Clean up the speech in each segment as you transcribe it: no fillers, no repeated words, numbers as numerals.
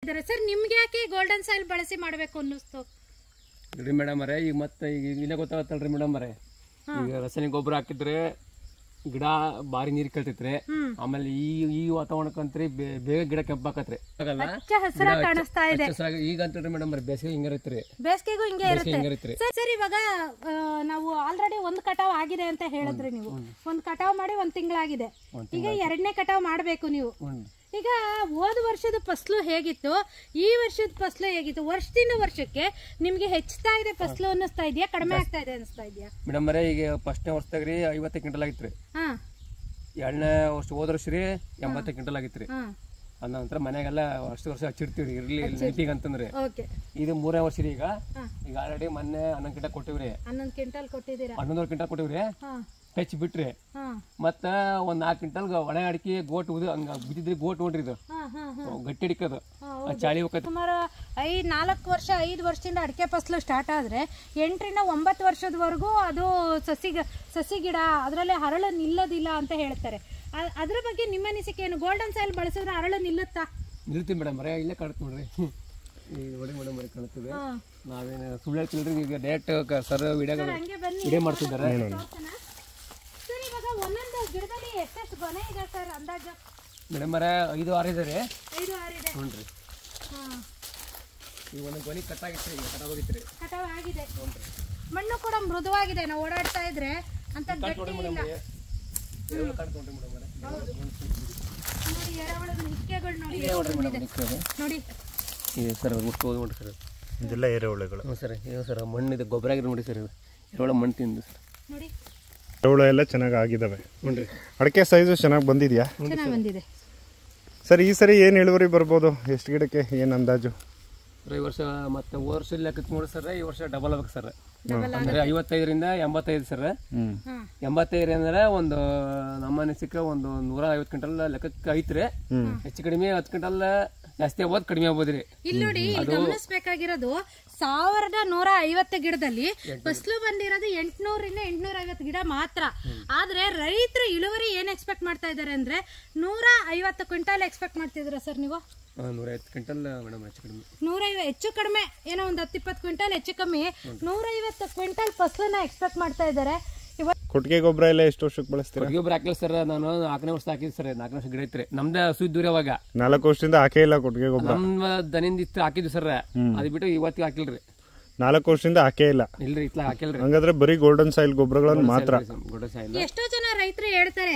ಇದ್ದಾರೆ ಸರ್. ನಿಮ್ಗೆ ಯಾಕೆ ಗೋಲ್ಡನ್ ಸಾಯಿಲ್ ಬಳಸಿ ಮಾಡಬೇಕು ಅನ್ನಿಸ್ತು? ಇಲ್ರಿ ಮೇಡಮ್ ಅವರೇ, ಈಗ ಮತ್ತೆ ಈಗ ಇಲ್ಲೇ ಗೊತ್ತಾಗತ್ತಲ್ರಿ ಮೇಡಮ್ ಅವರೇ, ಈಗ ರಾಸಾಯನಿಕ ಗೊಬ್ಬರ ಹಾಕಿದ್ರೆ ಗಿಡ ಬಾರಿ ನೀರ್ ಕೇಳ್ತೈತ್ರಿ. ಆಮೇಲೆ ಈ ವಾತಾವರಣಕ್ಕಂತ್ರಿ ಬೇಗ ಗಿಡ ಕೆಂಪಾಕತ್ರಿ, ಕಾಣಿಸ್ತಾ ಇದೆ ಈಗ ಅಂತೇಳಿ ಮೇಡಮ್ ಅವ್ರೆ. ಬೇಸಿಗೆ ಹಿಂಗಿರತ್ರಿ, ಬೇಸಿಗೆಗೂ ಹಿಂಗೆ ಇರುತ್ತೆ ಸರ್. ಇವಾಗ ನಾವು ಆಲ್ರೆಡಿ ಒಂದ್ ಕಟಾವ್ ಆಗಿದೆ ಅಂತ ಹೇಳಿದ್ರಿ ನೀವು. ಒಂದ್ ಕಟಾವ್ ಮಾಡಿ 1 ತಿಂಗಳಾಗಿದೆ. ಈಗ 2ನೇ ಕಟಾವ್ ಮಾಡ್ಬೇಕು ನೀವು. ಈಗ ಹೋದ ವರ್ಷದ ಫಸಲು ಹೇಗಿತ್ತು, ಈ ವರ್ಷದ ಫಸಲು ಹೇಗಿತ್ತು? ವರ್ಷದಿಂದ ವರ್ಷಕ್ಕೆ ನಿಮ್ಗೆ ಹೆಚ್ಚುತ್ತಾ ಇದೆ ಫಸಲು ಅನ್ನಿಸ್ತಾ ಇದೆಯಾ, ಕಡಿಮೆ ಆಗ್ತಾ ಇದೆ ಅನಿಸ್ತಾ ಇದೆಯಾ? ಮೇಡಮ್ ಅವರೇ, ಈಗ ಫಸ್ಟ್ನೇ ವರ್ಷದಾಗ್ರಿ 50 ಕ್ವಿಂಟಲ್ ಆಗಿತ್ರಿ. 2ನೇ ವರ್ಷ ಹೋದ ವರ್ಷ ರೀ 80 ಕ್ವಿಂಟಲ್ ಆಗಿತ್ರಿ. ಅದ ನಂತರ ಮನೆಗೆಲ್ಲ ವರ್ಷ ಹಚ್ಚಿಡ್ತೀವ್ರಿ ಇರ್ಲಿ ನೈಟಿಗೆ ಅಂತಂದ್ರೆ. ಇದು 3ನೇ ವರ್ಷ ರೀ. ಈಗ ಆಲ್ರೆಡಿ ಮೊನ್ನೆ 11 ಕ್ವಿಂಟಲ್ ಕೊಟ್ಟಿವ್ರಿ. 11 ಕ್ವಿಂಟಲ್ ಕೊಟ್ಟಿದ್ದೀರಾ? 11 ಕ್ವಿಂಟಲ್ ಕೊಟ್ಟಿವ್ರಿ. ಹೆಚ್ಚು ಬಿಟ್ರಿ ಮತ್ತ ಒಂದ್ 4 ಕ್ವಿಂಟಲ್ ಒಣ ಅಡಿಕೆ ಗೋಟ್ ಹಂಗ ಬಿದ್ದಿದ್ರಿ. ಗೋಟ್ ನೋಡ್ರಿ, ಇದು ಗಟ್ಟಿ ಅಡಿಕೆ, ಅದು ಚಾಳಿ ಹೋಗ್ತದೆ. ಸುಮಾರು 5 ವರ್ಷದಿಂದ ಅಡಿಕೆ ಫಸಲು ಸ್ಟಾರ್ಟ್ ಆದ್ರೆ 8 ರಿಂದ 9 ವರ್ಷದವರೆಗೂ ಅದು ಸಸಿ ಗಿಡ ಅದರಲ್ಲಿ ಹರಳು ನಿಲ್ಲೋದಿಲ್ಲ ಅಂತ ಹೇಳ್ತಾರೆ. ಅದ್ರ ಬಗ್ಗೆ ನಿಮ್ಮ ಅನಿಸಿಕೆ ಏನು? ಗೋಲ್ಡನ್ ಸಾಯಿಲ್ ಬಳಸಿದ್ರೆ ಹರಳು ನಿಲ್ಲುತ್ತಾ? ನಿಲ್ತೀವಿ ಮೇಡಮ್ ಅವರೇ, ಇಲ್ಲೇ ಕಾಣುತ್ತೆ ನೋಡ್ರಿ. ನೋಡಿ ಮೇಡಮ್ ಅವರೇ, ಕಾಣುತ್ತದೆ. ನಾವೇನು ಸುಳ್ಳು ಹೇಳ್ತಿಲ್ರಿ. ಈಗ ಡೈರೆಕ್ಟ್ ಸರ್ ವಿಡಿಯೋ ಮಾಡ್ತಿದ್ದಾರೆ. ಒಂದೊಂದು ಗಿಡದಲ್ಲಿ ಎಷ್ಟು ಗೊನೆ ಇದೆ ಸರ್ ಅಂದಾಜು? ಮೇಡಮ್ ಅವರೇ 5-6 ಇದೆ ರೀ. 5-6 ಇದೆ. ನೋಡ್ರಿ, ಈಗ ಒಂದೊಂದು ಗೊನೆ ಕಟ್ಟಾಗಿತ್ತು, ಈಗ ಕಟಾವಾಗಿತ್ತು, ಕಟಾವ್ ಆಗಿದೆ. ಮಣ್ಣು ಕೂಡ ಮೃದುವಾಗಿದೆ. ನಾವು ಓಡಾಡ್ತಾ ಇದ್ರೆ ಅಂತ ಗಟ್ಟಿ ಇಲ್ಲ. ನೋಡಿ ಎರೆಹುಳದ ನಿಕ್ಕೆಗಳು ನೋಡಿ ಇದೆ ಸರ್. ನೋಡಿ ಸರ್, ಇದೆಲ್ಲ ಎರೆಹುಳುಗಳು. ಸರ್ ಇದು ಸರ್ ಮಣ್ಣಿದೆ, ಗೊಬ್ಬರ ಆಗಿದೆ ನೋಡಿ ಸರ್. ಇದು ಎರೆಹುಳ ಮಣ್ಣು ತಿಂದು ಸರ್. ನೋಡಿ ಎರೆಹುಳ ಎಲ್ಲ ಚೆನ್ನಾಗಿ ಆಗಿದ್ದಾವೆ. ನೋಡ್ರಿ, ಅಡಿಕೆ ಸೈಜು ಚೆನ್ನಾಗಿ ಬಂದಿದೆಯಾ? ಚೆನ್ನಾಗಿ ಬಂದಿದೆ ಸರ್. ಈ ಸರಿ ಏನು ಇಳುವರಿ ಬರ್ಬೋದು? ಎಷ್ಟು ಗಿಡಕ್ಕೆ ಏನು ಅಂದಾಜು? ಈ ವರ್ಷ ಮತ್ತೆ ವರ್ಷ ಲೆಕ್ಕಕ್ಕೆ ನೋಡಿ ಸರ್, ಈ ವರ್ಷ ಡಬಲ್ ಆಗ್ಬೇಕು ಸರ್. ಅಂದ್ರೆ 55 ರಿಂದ 85 ಸರ್. 85 ಅಂದ್ರೆ ಒಂದು ನಮ್ಮ ಅನಿಸಿಕೆ ಒಂದು 150 ಕ್ವಿಂಟಲ್ ಲೆಕ್ಕಕ್ಕೆ ಐತ್ರಿ. ಹೆಚ್ಚು ಕಡಿಮೆ 10 ಕ್ವಿಂಟಲ್ ಜಾಸ್ತಿ ಆಗ್ಬೋದು, ಕಡಿಮೆ ಆಗ್ಬೋದ್ರಿ. ಇಲ್ಲಿ ನೋಡಿ, ಗಮನಿಸಬೇಕಾಗಿರೋದು 1150 ಗಿಡದಲ್ಲಿ ಫಸಲು ಬಂದಿರೋದು 800 ರಿಂದ 850 ಗಿಡ ಮಾತ್ರ. ಆದ್ರೆ ರೈತರು ಇಳುವರಿ ಏನ್ ಎಕ್ಸ್ಪೆಕ್ಟ್ ಮಾಡ್ತಾ ಇದಾರೆ ಅಂದ್ರೆ 150 ಕ್ವಿಂಟಲ್ ಎಕ್ಸ್ಪೆಕ್ಟ್ ಮಾಡ್ತಿದ್ರ ಸರ್ ನೀವು? 150 ಕ್ವಿಂಟಲ್ ಮೇಡಮ್, ಹೆಚ್ಚು ಕಡಿಮೆ 150 ಹೆಚ್ಚು ಕಡಿಮೆ ಏನೋ ಒಂದು 10-20 ಕ್ವಿಂಟಲ್ ಹೆಚ್ಚು ಕಮ್ಮಿ 150 ಕ್ವಿಂಟಲ್ ಫಸಲನ್ನ ಎಕ್ಸ್ಪೆಕ್ಟ್ ಮಾಡ್ತಾ ಇದ್ದಾರೆ. ಕೊಟ್ಟಿಗೆ ಗೊಬ್ಬರ ಎಲ್ಲ ಎಷ್ಟು ವರ್ಷಕ್ಕೆ ಬಳಸ್ತೀರಾ? ಕೊಟ್ಟಿಗೆ ಗೊಬ್ಬರ ಹಾಕಿಲ್ಲ ಸರ್, ನಾನು 4ನೇ ವರ್ಷ ಹಾಕಿದ್ದೆ ಸರ್. 4ನೇ ವರ್ಷ ಗಿಡ ಐತ್ರಿ ನಮ್ದು. ಸುದ್ದಿ ಅವಾಗ 4 ವರ್ಷದಿಂದ ಹಾಕೇ ಇಲ್ಲ ಕೊಟ್ಟಿಗೆ ಗೊಬ್ಬರ. ನಮ್ಮ ದನಿಂದ ಇತ್ತು ಹಾಕಿದ್ವಿ ಸರ್, ಅದು ಬಿಟ್ಟು ಇವತ್ತಿಗೆ ಹಾಕಿಲ್ರಿ. 4 ವರ್ಷದಿಂದ ಹಾಕೇ ಇಲ್ಲ? ಇಲ್ರಿ, ಇತ್ಲ ಹಾಕಿಲ್ರಿ. ಹಂಗಾದ್ರೆ ಬರೀ ಗೋಲ್ಡನ್ ಸಾಯಿಲ್ ಗೊಬ್ಬರಗಳನ್ನು ಮಾತ್ರ. ಎಷ್ಟೋ ಜನ ರೈತರು ಹೇಳ್ತಾರೆ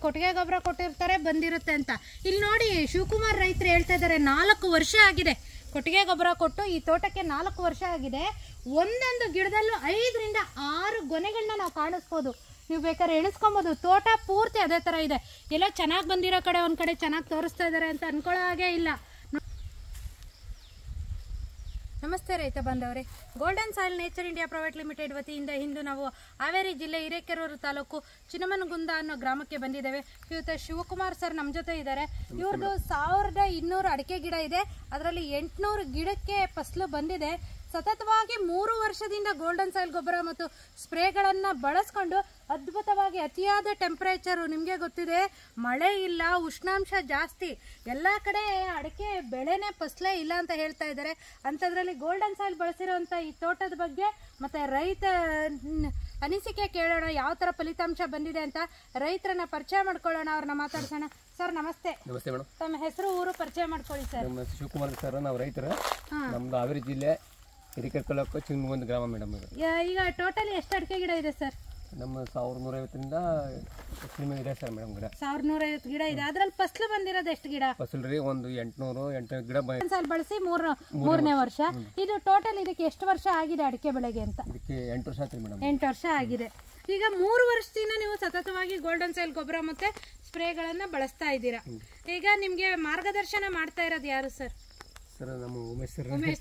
ಕೊಟ್ಟಿಗೆ ಗೊಬ್ಬರ ಕೊಟ್ಟಿರ್ತಾರೆ ಬಂದಿರುತ್ತೆ ಅಂತ. ಇಲ್ಲಿ ನೋಡಿ, ಶಿವಕುಮಾರ್ ರೈತರು ಹೇಳ್ತಾ ಇದಾರೆ 4 ವರ್ಷ ಆಗಿದೆ ಕೊಟ್ಟಿಗೆ ಗೊಬ್ಬರ ಕೊಟ್ಟು. ಈ ತೋಟಕ್ಕೆ 4 ವರ್ಷ ಆಗಿದೆ. ಒಂದೊಂದು ಗಿಡದಲ್ಲೂ 5 ರಿಂದ 6 ಗೊನೆಗಳನ್ನ ನಾವು ಕಾಣಿಸ್ಬೋದು. ನೀವು ಬೇಕಾದ್ರೆ ಎಣಿಸ್ಕೊಬೋದು. ತೋಟ ಪೂರ್ತಿ ಅದೇ ತರ ಇದೆ. ಎಲ್ಲೋ ಚೆನ್ನಾಗಿ ಬಂದಿರೋ ಕಡೆ ಒಂದ್ ಕಡೆ ಚೆನ್ನಾಗಿ ತೋರಿಸ್ತಾ ಇದಾರೆ ಅಂತ ಅನ್ಕೊಳ್ಳೋ ಹಾಗೆ ಇಲ್ಲ. ನಮಸ್ತೆ ರೈತ ಬಾಂಧವರೇ, golden soil nature India private limited ವತಿಯಿಂದ ಇಂದು ನಾವು ಹಾವೇರಿ ಜಿಲ್ಲೆ ಹಿರೇಕೆರೂರು ತಾಲೂಕು ಚಿನ್ನಮನಗುಂದ ಅನ್ನೋ ಗ್ರಾಮಕ್ಕೆ ಬಂದಿದ್ದೇವೆ. ಇವತ್ತು ಶಿವಕುಮಾರ್ ಸರ್ ನಮ್ಮ ಜೊತೆ ಇದ್ದಾರೆ. ಇವ್ರದ್ದು 1200 ಅಡಿಕೆ ಗಿಡ ಇದೆ. ಅದರಲ್ಲಿ 800 ಗಿಡಕ್ಕೆ ಫಸಲು ಬಂದಿದೆ. ಸತತವಾಗಿ 3 ವರ್ಷದಿಂದ ಗೋಲ್ಡನ್ ಸಾಯಿಲ್ ಗೊಬ್ಬರ ಮತ್ತು ಸ್ಪ್ರೇಗಳನ್ನು ಬಳಸ್ಕೊಂಡು ಅದ್ಭುತವಾಗಿ ಅತಿಯಾದ ಟೆಂಪರೇಚರು, ನಿಮಗೆ ಗೊತ್ತಿದೆ ಮಳೆ ಇಲ್ಲ, ಉಷ್ಣಾಂಶ ಜಾಸ್ತಿ, ಎಲ್ಲ ಕಡೆ ಅಡಿಕೆ ಬೆಳೆನೇ ಫಸಲೇ ಇಲ್ಲ ಅಂತ ಹೇಳ್ತಾ ಇದ್ದಾರೆ. ಅಂಥದ್ರಲ್ಲಿ ಗೋಲ್ಡನ್ ಸಾಯಿಲ್ ಬಳಸಿರೋಂಥ ಈ ತೋಟದ ಬಗ್ಗೆ ಮತ್ತು ರೈತ ಅನಿಸಿಕೆ ಕೇಳೋಣ, ಯಾವ ಥರ ಫಲಿತಾಂಶ ಬಂದಿದೆ ಅಂತ. ರೈತರನ್ನ ಪರಿಚಯ ಮಾಡ್ಕೊಳ್ಳೋಣ, ಅವ್ರನ್ನ ಮಾತಾಡ್ಸೋಣ. ಸರ್ ನಮಸ್ತೆ. ನಮಸ್ತೆ ಮೇಡಮ್. ತಮ್ಮ ಹೆಸರು, ಊರು ಪರಿಚಯ ಮಾಡ್ಕೊಳ್ಳಿ ಸರ್. ಶಿವಕುಮಾರ್ ಸರ್, ನಾವು ರೈತರು. ನಮ್ದು ಹಾವೇರಿ ಜಿಲ್ಲೆ ಹಿರೇಕೆರೂರು ತಾಲೂಕು ಚಿನ್ನಮನಗುಂದ ಗ್ರಾಮ ಮೇಡಮ್. ಈಗ ಟೋಟಲಿ ಎಷ್ಟು ಅಡಿಕೆ ಗಿಡ ಇದೆ ಸರ್? ನಮ್ಮ 1150 ರಿಂದ ಇದೆ ಸರ್ ಮೇಡಮ್ ಗಿಡ. 1150 ಗಿಡ ಇದೆ. ಅದ್ರಲ್ಲಿ ಫಸಲು ಬಂದಿರೋದು ಎಷ್ಟು ಗಿಡ? ಫಸಲು ರೀ ಒಂದು 800 ಗಿಡ ಸಾಲ್ ಬಳಸಿ 3ನೇ ವರ್ಷ. ಇದು ಟೋಟಲ್ ಇದಕ್ಕೆ ಎಷ್ಟು ವರ್ಷ ಆಗಿದೆ ಅಡಿಕೆ ಬೆಳೆಗೆ ಅಂತ? ಇದಕ್ಕೆ 8 ವರ್ಷ ಆಯ್ತು ಮೇಡಮ್. 8 ವರ್ಷ ಆಗಿದೆ. ಈಗ 3 ವರ್ಷದಿಂದ ನೀವು ಸತತವಾಗಿ ಗೋಲ್ಡನ್ ಸಾಯಿಲ್ ಗೊಬ್ಬರ ಮತ್ತೆ ಸ್ಪ್ರೇಗಳನ್ನ ಬಳಸ್ತಾ ಇದ್ದೀರಾ. ಈಗ ನಿಮ್ಗೆ ಮಾರ್ಗದರ್ಶನ ಮಾಡ್ತಾ ಇರೋದು ಯಾರು ಸರ್? ಸರ್ ನಮ್ಮ ಉಮೇಶ್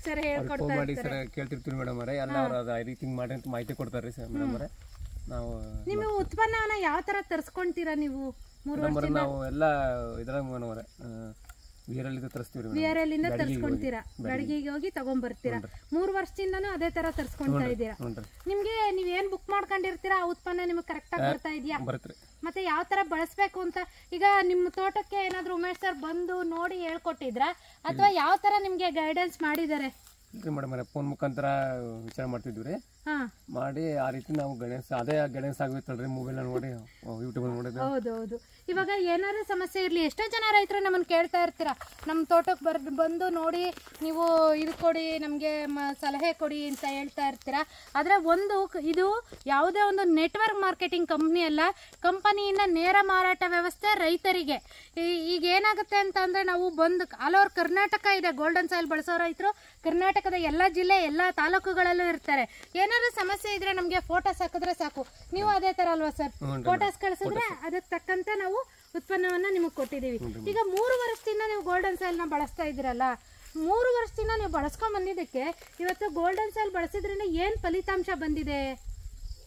ಸರ್ ಹೇಳ್ಕೊಡ್ತಾ ಮಾಡಿ ಸರ್, ಕೇಳ್ತಿರ್ತೀವಿ ಮೇಡಮ್ ಅವರೇ. ಎಲ್ಲ ಅವ್ರ ರೀತಿ ಮಾಡಿ ಅಂತ ಮಾಹಿತಿ ಕೊಡ್ತಾರೆ ಸರ್ ಮೇಡಮ್ ಅವರೇ. ನಾವು ನಿಮ್ಮ ಉತ್ಪನ್ನವನ್ನ ಯಾವ ತರ ತರಿಸ್ಕೊಂತೀರಾ ನೀವು? 3 ವರ್ಷದಿಂದ ನಾವು ಎಲ್ಲ ಇದ್ರಾಗ ವೀರಲ್ಲಿ ತರಿಸ್ತೀವಿ VRL ಇಂದ ತರಿಸ್ಕೊಂತೀರಾ, ಬೆಳಗಿಗೆ ಹೋಗಿ ತಗೊಂಡ್ಬರ್ತೀರಾ. 3 ವರ್ಷದಿಂದನೂ ಅದೇ ತರ ತರಿಸ್ಕೊಂತಾ ಇದ್ದೀರಾ. ನಿಮ್ಗೆ ನೀವೇನ್ ಬುಕ್ ಮಾಡ್ಕೊಂಡಿರ್ತೀರಾ ಆ ಉತ್ಪನ್ನ ನಿಮ್ಗೆ ಕರೆಕ್ಟ್ ಆಗಿ ಬರ್ತಾ ಇದೆಯಾ? ಮತ್ತೆ ಯಾವ ತರ ಬಳಸ್ಬೇಕು ಅಂತ ಈಗ ನಿಮ್ಮ ತೋಟಕ್ಕೆ ಏನಾದ್ರು ಉಮೇಶ್ ಸರ್ ಬಂದು ನೋಡಿ ಹೇಳ್ಕೊಟ್ಟಿದ್ರ ಅಥವಾ ಯಾವ ತರ ನಿಮ್ಗೆ ಗೈಡೆನ್ಸ್ ಮಾಡಿದ್ದಾರೆ? ಮೇಡಮ್ ಫೋನ್ ಮುಖಾಂತರ ವಿಚಾರ ಮಾಡ್ತಿದ್ವಿ ಮಾಡಿ ಆ ರೀತಿ ನಾವು ಅದೇ ಗೈಡೆನ್ಸ್ ಆಗಿತ್ತಲ್ರಿ ಮೊಬೈಲ್ ನೋಡಿ ಯೂಟ್ಯೂಬ್ ನೋಡಿದ್ರೆ. ಹೌದೌದು. ಇವಾಗ ಏನಾದ್ರು ಸಮಸ್ಯೆ ಇರ್ಲಿ, ಎಷ್ಟೋ ಜನ ರೈತರು ನಮ್ಮನ್ನ ಕೇಳ್ತಾ ಇರ್ತೀರಾ, ನಮ್ಮ ತೋಟಕ್ಕೆ ಬಂದು ನೋಡಿ ನೀವು ಇದು ಕೊಡಿ, ನಮಗೆ ಸಲಹೆ ಕೊಡಿ ಅಂತ ಹೇಳ್ತಾ ಇರ್ತೀರಾ. ಆದರೆ ಇದು ಯಾವುದೇ ಒಂದು ನೆಟ್ವರ್ಕ್ ಮಾರ್ಕೆಟಿಂಗ್ ಕಂಪ್ನಿ ಅಲ್ಲ, ಕಂಪನಿಯಿಂದ ನೇರ ಮಾರಾಟ ವ್ಯವಸ್ಥೆ ರೈತರಿಗೆ. ಈಗ ಏನಾಗುತ್ತೆ ಅಂತ ಅಂದ್ರೆ ನಾವು ಬಂದು ಆಲ್ ಓವರ್ ಕರ್ನಾಟಕ ಇದೆ, ಗೋಲ್ಡನ್ ಸಾಯಿಲ್ ಬಳಸೋ ರೈತರು ಕರ್ನಾಟಕದ ಎಲ್ಲ ಜಿಲ್ಲೆ ಎಲ್ಲ ತಾಲೂಕುಗಳಲ್ಲೂ ಇರ್ತಾರೆ. ಏನಾದ್ರು ಸಮಸ್ಯೆ ಇದ್ರೆ ನಮಗೆ ಫೋಟೋಸ್ ಹಾಕಿದ್ರೆ ಸಾಕು. ನೀವು ಅದೇ ತರ ಅಲ್ವಾ ಸರ್? ಫೋಟೋಸ್ ಕಳಿಸಿದ್ರೆ ಅದಕ್ಕೆ ತಕ್ಕಂತೆ ನಾವು ಉತ್ಪನ್ನವನ್ನ ನಿಮಗೆ ಕೊಟ್ಟಿದ್ದೀವಿ. ಈಗ 3 ವರ್ಷದಿಂದ ನೀವು ಗೋಲ್ಡನ್ ಸಾಯಿಲ್ ನ ಬಳಸ್ತಾ ಇದ್ದೀರಲ್ಲ, 3 ವರ್ಷದಿಂದ ನೀವು ಬಳಸ್ಕೊಂಡ್ ಬಂದಿದ್ದಕ್ಕೆ ಇವತ್ತು ಗೋಲ್ಡನ್ ಸಾಯಿಲ್ ಬಳಸಿದ್ರಿಂದ ಏನ್ ಫಲಿತಾಂಶ ಬಂದಿದೆ?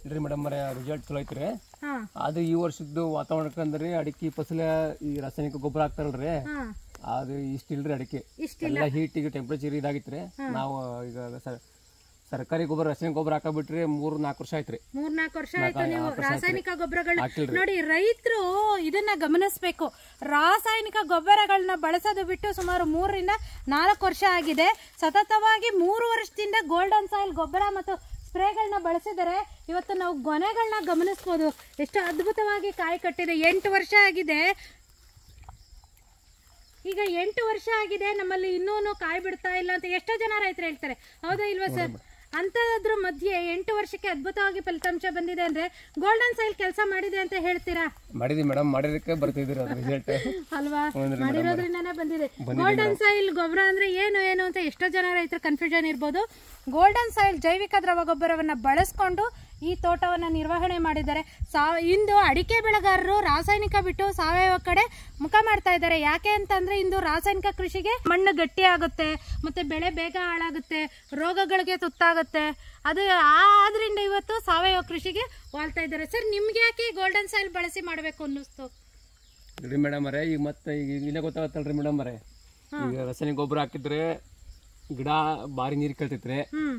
ಇಲ್ರಿ ಮೇಡಮ್ ರಿಸಲ್ಟ್ ಚಲೋ ಐತ್ರಿ. ಅದು ಈ ವರ್ಷದ್ದು ವಾತಾವರಣಕ್ಕೆ ಅಂದ್ರೆ ಅಡಿಕೆ ಫಸಲ ಈ ರಾಸಾಯನಿಕ ಗೊಬ್ಬರ ಹಾಕ್ತಾರಲ್ರಿ, ಅದು ಇಷ್ಟಿಲ್ರಿ ಅಡಿಕೆ ಎಲ್ಲ ಹೀಟಿಗೆ ಟೆಂಪರೇಚರ್ ಇದಾಗಿತ್ರಿ. ನಾವು ಈಗ ಸರ್ಕಾರಿ ಗೊಬ್ಬರ ರಾಸಾಯನಿಕ ಗೊಬ್ಬರ ಹಾಕಬಿಟ್ರಿ 3-4 ವರ್ಷ ಆಯ್ತ್ರಿ. 3-4 ವರ್ಷ ಆಯ್ತು ನೀವು ರಾಸಾಯನಿಕ ಗೊಬ್ಬರಗಳನ್ನ ನೋಡಿ. ರೈತರು ಇದನ್ನ ಗಮನಿಸಬೇಕು. ರಾಸಾಯನಿಕ ಗೊಬ್ಬರಗಳನ್ನ ಬಳಸೋದು ಬಿಟ್ಟು ಸುಮಾರು 3-4 ವರ್ಷ ಆಗಿದೆ. ಸತತವಾಗಿ 3 ವರ್ಷದಿಂದ ಗೋಲ್ಡನ್ ಸಾಯಿಲ್ ಗೊಬ್ಬರ ಮತ್ತು ಸ್ಪ್ರೇಗಳನ್ನ ಬಳಸಿದರೆ ಇವತ್ತು ನಾವು ಗೊನೆಗಳನ್ನ ಗಮನಿಸಬಹುದು. ಎಷ್ಟು ಅದ್ಭುತವಾಗಿ ಕಾಯಿ ಕಟ್ಟಿದೆ. 8 ವರ್ಷ ಆಗಿದೆ. ಈಗ 8 ವರ್ಷ ಆಗಿದೆ, ನಮ್ಮಲ್ಲಿ ಇನ್ನೂ ಕಾಯಿ ಬಿಡ್ತಾ ಇಲ್ಲ ಅಂತ ಎಷ್ಟೋ ಜನ ರೈತರು ಹೇಳ್ತಾರೆ. ಹೌದಾ ಇಲ್ವಾ ಸರ್? ಅಂತದ್ರ ಮಧ್ಯೆ 8 ವರ್ಷಕ್ಕೆ ಅದ್ಭುತವಾಗಿ ಫಲಿತಾಂಶ ಬಂದಿದೆ ಅಂದ್ರೆ ಗೋಲ್ಡನ್ ಸಾಯಿಲ್ ಕೆಲಸ ಮಾಡಿದೆ ಅಂತ ಹೇಳ್ತೀರಾ? ಮಾಡಿದ್ವಿ ಮೇಡಮ್, ಮಾಡಿದಕ್ಕೆ ಬರ್ತಿದ್ದೀರ ರಿಸಲ್ಟ್ ಅಲ್ವಾ? ಮಾಡಿರೋದ್ರಿಂದಾನೇ ಬಂದಿದೆ. ಗೋಲ್ಡನ್ ಸಾಯಿಲ್ ಗೊಬ್ಬರ ಅಂದ್ರೆ ಏನು ಅಂತ ಎಷ್ಟೋ ಜನ ರೈತರು ಕನ್ಫ್ಯೂಷನ್ ಇರ್ಬೋದು. ಗೋಲ್ಡನ್ ಸಾಯಿಲ್ ಜೈವಿಕ ದ್ರವ ಗೊಬ್ಬರವನ್ನ ಬಳಸ್ಕೊಂಡು ಈ ತೋಟವನ್ನ ನಿರ್ವಹಣೆ ಮಾಡಿದ್ದಾರೆ. ಇಂದು ಅಡಿಕೆ ಬೆಳೆಗಾರರು ರಾಸಾಯನಿಕ ಬಿಟ್ಟು ಸಾವಯವ ಕಡೆ ಮುಖ ಮಾಡ್ತಾ ಇದ್ದಾರೆ. ಯಾಕೆ ಅಂತಂದ್ರೆ ಇಂದು ರಾಸಾಯನಿಕ ಕೃಷಿಗೆ ಮಣ್ಣು ಗಟ್ಟಿ ಆಗುತ್ತೆ, ಮತ್ತೆ ಬೆಳೆ ಬೇಗ ಹಾಳಾಗುತ್ತೆ, ರೋಗಗಳಿಗೆ ತುತ್ತಾಗುತ್ತೆ. ಆದ್ರಿಂದ ಇವತ್ತು ಸಾವಯವ ಕೃಷಿಗೆ ವಾಳ್ತಾ ಇದ್ದಾರೆ. ಸರ್, ನಿಮ್ಗೆ ಯಾಕೆ ಗೋಲ್ಡನ್ ಸಾಯಿಲ್ ಬಳಸಿ ಮಾಡ್ಬೇಕು ಅನ್ನಿಸ್ತು? ಮೇಡಮ್ ಈಗ ಮತ್ತೆ ಈಗ ಇಲ್ಲೇ ಗೊತ್ತಾಗತ್ತಲ್ರಿ ಮೇಡಮ್ ಈಗ ರಾಸಾಯನಿಕ ಗೊಬ್ಬರ ಹಾಕಿದ್ರೆ ಗಿಡ ಬಾರಿ ನೀರ್ ಕೇಳ್ತೈತ್ರಿ.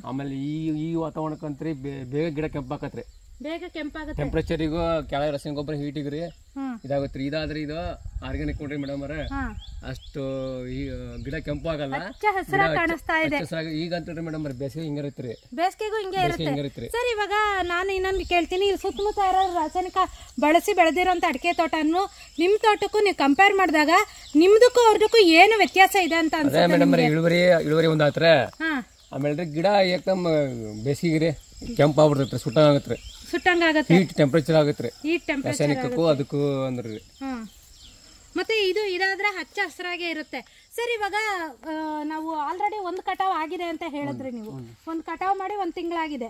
ಆಮೇಲೆ ಈ ವಾತಾವರಣಕ್ಕಂತ್ರಿ ಬೇಗ ಗಿಡ ಕೆಂಪಾಕತ್ರಿ. ಬೇಗ ಕೆಂಪಾಗುತ್ತೆ. ಟೆಂಪರೇಚರಿಗೂ ಕೆಳಗೆ ರಾಸಾಯನಿಕ ಗೊಬ್ಬರ ಹೀಟಿಗ್ರಿ ಇದಾಗತ್ರಿ. ಇದಾದ್ರೆ ಇದು ಆರ್ಗ್ಯಾನಿಕ್ ನೋಡ್ರಿ ಮೇಡಮ್ ಅಷ್ಟು ಗಿಡ ಕೆಂಪು ಆಗಲ್ಲ, ಈಗ ಅಂತೇಳಿ ಮೇಡಮ್ ಬೇಸಿಗೆ ಹಿಂಗಿರತ್ರಿ. ಬೇಸಿಗೆಗೂ ಹಿಂಗೆ ಇರುತ್ತೆ. ಸರ್, ಇವಾಗ ನಾನು ಇನ್ನೊಂದು ಕೇಳ್ತೀನಿ. ಸುತ್ತಮುತ್ತ ಯಾರು ರಾಸಾಯನಿಕ ಬಳಸಿ ಬೆಳೆದಿರೋಂಥ ಅಡಿಕೆ ತೋಟನ್ನು ನಿಮ್ ತೋಟಕ್ಕೂ ನೀವು ಕಂಪೇರ್ ಮಾಡಿದಾಗ ನಿಮ್ದಕ್ಕೂ ಅವ್ರದಕ್ಕೂ ಏನು ವ್ಯತ್ಯಾಸ ಇದೆ ಅಂತ ಅನ್ಸುತ್ತೆ ಮೇಡಮ್? ಇಳುವರಿ ಒಂದ್ ಆತ್ರೆ. ಆಮೇಲೆ ಗಿಡ ಏಕದಮ್ ಬೇಸಿಗೆ ಕೆಂಪು ಆಗ್ಬಿಡ್ತೈತ್ರಿ, ಸುಟ್ಟಂಗಾಗತ್ತೆ, ಹೀಟ್ ಟೆಂಪರೇಚರ್ ಆಗತ್ರಿ ರಾಸಾಯನಿಕಕ್ಕೂ ಅದಕ್ಕೂ ಅಂದ್ರಿ. ಮತ್ತೆ ಇದಾದ್ರೆ ಹಚ್ಚ ಹಸಿರಾಗೆ ಇರುತ್ತೆ. ಸರ್, ಇವಾಗ ನಾವು ಆಲ್ರೆಡಿ ಒಂದು ಕಟಾವ್ ಆಗಿದೆ ಅಂತ ಹೇಳಿದ್ರಿ ನೀವು. ಒಂದು ಕಟಾವ್ ಮಾಡಿ 1 ತಿಂಗಳಾಗಿದೆ.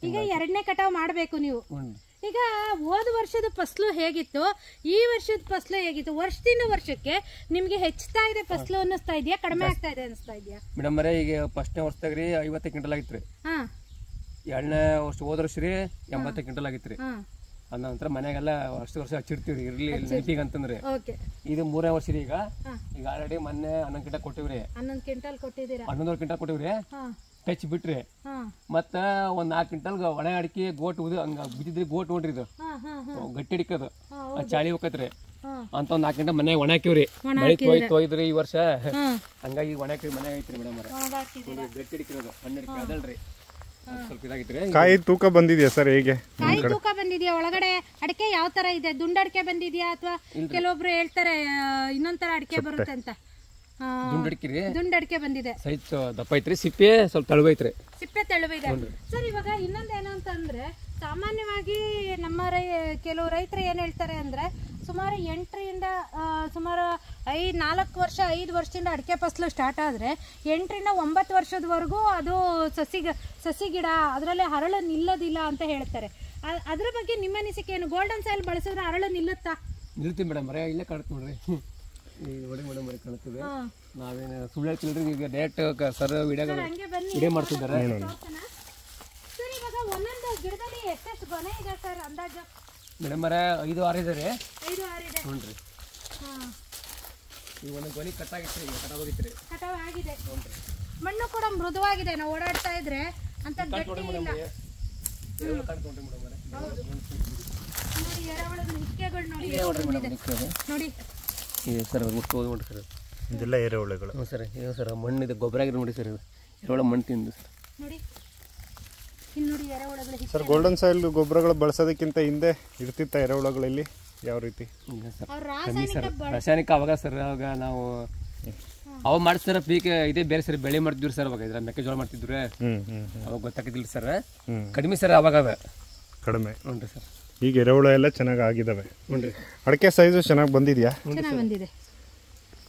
ಈಗ 2ನೇ ಕಟಾವ್ ಮಾಡ್ಬೇಕು ನೀವು. ಈಗ ಹೋದ ವರ್ಷದ ಫಸಲು ಹೇಗಿತ್ತು, ಈ ವರ್ಷದ ಫಸಲು ಹೇಗಿತ್ತು? ವರ್ಷದಿಂದ ವರ್ಷಕ್ಕೆ ನಿಮ್ಗೆ ಹೆಚ್ಚುತ್ತಾ ಇದೆ ಫಸಲು ಅನ್ನಿಸ್ತಾ ಇದೆಯಾ, ಕಡಿಮೆ ಆಗ್ತಾ ಇದೆ ಅನಿಸ್ತಾ ಇದೆಯಾ? ಮೇಡಮ್ ಈಗ ಫಸ್ಟ್ನೇ ವರ್ಷದಾಗ್ರಿ 50 ಕ್ವಿಂಟಲ್ ಆಗಿತ್ರಿ. 2ನೇ ವರ್ಷ ಹೋದ ವರ್ಷ ರೀ 80 ಕ್ವಿಂಟಲ್ ಆಗಿತ್ರಿ. ಅದ ನಂತರ ಮನೆಗೆಲ್ಲ ವರ್ಷ ಹಚ್ಚಿಡ್ತೀವ್ರಿ ಇರ್ಲಿ ನೆನಪಿಗೆ ಅಂತಂದ್ರೆ. ಇದು 3ನೇ ವರ್ಷ ರೀ. ಈಗ ಆಲ್ರೆಡಿ ಮೊನ್ನೆ 11 ಕ್ವಿಂಟಲ್ ಕೊಟ್ಟಿವ್ರಿ. 11 ಕ್ವಿಂಟಲ್ ಕೊಟ್ಟಿದ್ದೀರಾ? 11 ಕ್ವಿಂಟಲ್ ಕೊಟ್ಟಿವ್ರಿ. ಟಚ್ ಬಿಟ್ರಿ ಮತ್ತ 1 4 ಕ್ವಿಂಟಲ್ ಒಣ ಅಡಿಕೆ ಗೋಟ್ ಹಂಗ ಬಿದ್ದಿದ್ರಿ. ಗೋಟ್ ನೋಡ್ರಿ, ಇದು ಗಟ್ಟಿ ಅಡಿಕದು ಚಾಳಿ ಹೋಗತ್ರಿ ಅಂತ 1 4 ಕ್ವಿಂಟಲ್ ಮನೆ ಒಣ ಹಾಕಿವ್ರಿ. ತೊಯ್ದ್ರಿ ಈ ವರ್ಷ, ಹಂಗಾಗಿ ಒಣ ಹಾಕಿ ಮನೆ ಐತ್ರಿ ಮೇಡಮ್. ಗಟ್ಟಿ ಅಡಿಕಿರೋದು 12 ಅದಲ್ರಿ. ಸ್ವಲ್ಪ ಇದಾಗಿತ್ರಿ. ಕಾಯಿ ತೂಕ ಬಂದಿದ್ಯಾ ಸರ್? ಹೇಗೆ ಕಾಯಿ ತೂಕ ಬಂದಿದ್ಯಾ? ಒಳಗಡೆ ಅಡಿಕೆ ಯಾವ ತರ ಇದೆ? ದುಂಡಡಿಕೆ ಬಂದಿದ್ಯಾ ಅಥವಾ ಕೆಲವೊಬ್ರು ಹೇಳ್ತಾರೆ ಇನ್ನೊಂದ್ ತರ ಅಡಿಕೆ ಬರುತ್ತೆ ಅಂತ? ದುಂಡಡಿಕೆ ಬಂದಿದೆ. ಸೈಜ್ ದಪ್ಪ ಐತ್ರಿ, ಸಿಪ್ಪೆ ಸ್ವಲ್ಪ ತೆಳುವೈತ್ರಿ. ಸಿಪ್ಪೆ ತೆಳುವಿದೆ. ಸರ್, ಇವಾಗ ಇನ್ನೊಂದೇನು ಅಂತಂದ್ರೆ ಸಾಮಾನ್ಯವಾಗಿ ನಮ್ಮ ಕೆಲವು ರೈತರು ಏನ್ ಹೇಳ್ತಾರೆ ಅಂದ್ರೆ ಸುಮಾರು 8ರಿಂದ ಸುಮಾರು 4 ವರ್ಷ 5 ವರ್ಷದಿಂದ ಅಡಿಕೆ ಫಸಲು ಸ್ಟಾರ್ಟ್ ಆದ್ರೆ 8ರಿಂದ 9 ವರ್ಷದವರೆಗೂ ಅದು ಸಸಿ ಗಿಡ ಅದರಲ್ಲಿ ಹರಳು ನಿಲ್ಲೋದಿಲ್ಲ ಅಂತ ಹೇಳ್ತಾರೆ. ಅದ್ರ ಬಗ್ಗೆ ನಿಮ್ಮ ಅನಿಸಿಕೆ ಏನು? ಗೋಲ್ಡನ್ ಸಾಯಿಲ್ ಬಳಸಿದ್ರೆ ಹರಳು ನಿಲ್ಲುತ್ತಾ? ನಿಲ್ತೀವಿ ಮೇಡಮ್, ಇಲ್ಲೇ ಕಾಣುತ್ತೆ ನೋಡ್ರಿ. ಕಾಣುತ್ತದೆ. ನಾವೇನು ಸುಳ್ಳು ಹೇಳ್ತಿಲ್ರಿ. ಈಗ ಡೈರೆಕ್ಟ್ ಸರ್ ವಿಡಿಯೋ ಮಾಡ್ತಿದ್ದಾರೆ. ಸರ್, ಇವಾಗ ಒಂದೊಂದು ಗಿಡದಲ್ಲಿ ಎಷ್ಟೆಷ್ಟು ಗೊನೆ ಇದೆ ಸರ್ ಅಂದಾಜು? ಮೇಡಮ್ 5-6 ಇದೆ ರೀ. 5-6 ಇದೆ. ನೋಡ್ರಿ. ಈಗ ಒಂದು ಗೊನೆ ಕಟ್ಟಾಗಿತ್ತು, ಈಗ ಕಟಾವಾಗಿತ್ತು ರೀ. ಕಟಾವ್ ಆಗಿದೆ. ಮಣ್ಣು ಕೂಡ ಮೃದುವಾಗಿದೆ. ನಾವು ಓಡಾಡ್ತಾ ಇದ್ರೆ ಅಂತ ಗಟ್ಟಿ ಇಲ್ಲ. ನೋಡಿ ಎರೆಹುಳದ ಹಿಕ್ಕೆಗಳು ನೋಡಿ ಸರ್ ಮುಟ್ಕೋದು ನೋಡಿ ಸರ್, ಇದೆಲ್ಲ ಎರೆಹುಳುಗಳು. ಹ್ಞೂ ಸರ್. ಇದು ಸರ್ ಮಣ್ಣಿದೆ, ಗೊಬ್ಬರ ಆಗಿರೋ ನೋಡಿ ಸರ್. ಇದು ಎರೆಹುಳ ಮಣ್ಣು ತಿಂದು ಸರ್. ನೋಡಿ ಇಲ್ಲಿ ನೋಡಿ ಎರೆಹುಳಗಳು. ಸರ್ ಗೋಲ್ಡನ್ ಸಾಯಿಲ್ ಗೊಬ್ಬರಗಳು ಬಳಸೋದಕ್ಕಿಂತ ಹಿಂದೆ ಇರ್ತಿತ್ತ ಎರೆಹುಳಗಳಲ್ಲಿ ಯಾವ ರೀತಿ? ಇಲ್ಲ ಸರ್, ಅವ್ರ ಕಮ್ಮಿ ಸರ್. ರಾಸಾಯನಿಕ ಅವಾಗ ಸರ್, ಅವಾಗ ನಾವು ಅವಾಗ ಮಾಡ್ತಾರ ಪೀಕ್ ಇದೇ ಬೇರೆ ಸರ್ ಬೆಳೆ ಮಾಡ್ತಿದ್ವಿ ಸರ್. ಅವಾಗ ಇದ್ರ ಮೆಕ್ಕೆಜೋಳ ಮಾಡ್ತಿದ್ರು, ಅವಾಗ ಗೊತ್ತಾಗಿದ್ದಿಲ್ಲ ಸರ್. ಕಡಿಮೆ ಸರ್ ಅವಾಗ ಅದ ಕಡಿಮೆ. ಹ್ಞೂ ಸರ್. ಈಗ ಎರೆಹುಳ ಎಲ್ಲ ಚೆನ್ನಾಗಿ ಆಗಿದಾವೆ. ಹ್ಞೂ ರೀ. ಅಡಿಕೆ ಸೈಜು ಚೆನ್ನಾಗಿ ಬಂದಿದ್ಯಾ? ಚೆನ್ನಾಗಿ ಬಂದಿದೆ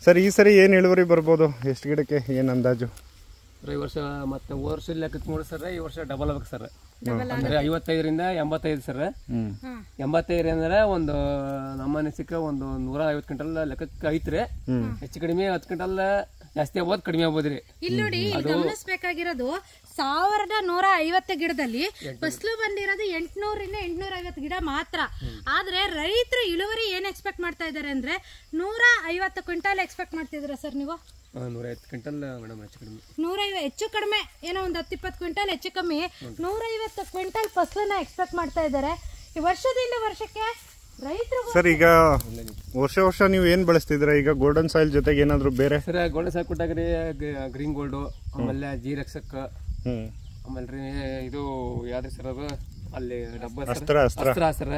ಸರ್. ಈ ಸರಿ ಏನು ಇಳುವರಿ ಬರ್ಬೋದು? ಎಷ್ಟು ಗಿಡಕ್ಕೆ ಏನು ಅಂದಾಜು? ಈ ವರ್ಷ ಮತ್ತೆ ವರ್ಷ ಲೆಕ್ಕಕ್ಕೆ ನೋಡಿ ಸರ್, ಈ ವರ್ಷ ಡಬಲ್ ಆಗ್ಬೇಕು ಸರ್. ಅಂದ್ರೆ 55ರಿಂದ 85 ಸರ್. 85 ಅಂದ್ರೆ ಒಂದು ನಮ್ಮ ಅನಿಸಿಕೆ ಒಂದು 150 ಕ್ವಿಂಟಲ್ ಲೆಕ್ಕಕ್ಕೆ ಐತ್ರಿ. ಹೆಚ್ಚು ಕಡಿಮೆ 10 ಕ್ವಿಂಟಲ್ ಜಾಸ್ತಿ ಆಗ್ಬೋದು, ಕಡಿಮೆ ಆಗ್ಬೋದ್ರಿ. ಇಲ್ಲಿ ನೋಡಿ, ಗಮನಿಸಬೇಕಾಗಿರೋದು 1150 ಗಿಡದಲ್ಲಿ ಫಸಲು ಬಂದಿರೋದು 800ರಿಂದ 850 ಗಿಡ ಮಾತ್ರ. ಆದ್ರೆ ರೈತರು ಇಳುವರಿ ಏನ್ ಎಕ್ಸ್ಪೆಕ್ಟ್ ಮಾಡ್ತಾ ಇದಾರೆ ಅಂದ್ರೆ 150 ಕ್ವಿಂಟಲ್ ಎಕ್ಸ್ಪೆಕ್ಟ್ ಮಾಡ್ತಿದ್ರ ಸರ್ ನೀವು? 150 ಕ್ವಿಂಟಲ್ ಮೇಡಮ್, ಹೆಚ್ಚು ಕಡಿಮೆ 150 ಹೆಚ್ಚು ಕಡಿಮೆ ಏನೋ ಒಂದು 10-20 ಕ್ವಿಂಟಲ್ ಹೆಚ್ಚು ಕಮ್ಮಿ 150 ಕ್ವಿಂಟಲ್ ಫಸಲನ್ನ ಎಕ್ಸ್ಪೆಕ್ಟ್ ಮಾಡ್ತಾ ಇದ್ದಾರೆ ಈ ವರ್ಷದಿಂದ ವರ್ಷಕ್ಕೆ ರೈತರು. ಸರ್ ಈಗ ವರ್ಷ ನೀವು ಏನ್ ಬಳಸ್ತಿದ್ರ? ಈಗ ಗೋಲ್ಡನ್ ಸಾಯಿಲ್ ಜೊತೆಗೆ ಏನಾದ್ರು ಬೇರೆ? ಸರ್ ಗೋಲ್ಡನ್ ಸಾಯಿಲ್ ಕೊಟ್ಟಾಗ್ರಿ ಗ್ರೀನ್ ಗೋಲ್ಡ್, ಆಮೇಲೆ ಜೀರಕ್ಷಕ್, ಆಮೇಲೆ ರೀ ಇದು ಯಾವ್ದು ಸರ್ ಅದು ಅಲ್ಲಿ ಡಬ್ಬ ಅಸ್ತ್ರ ಸರ್.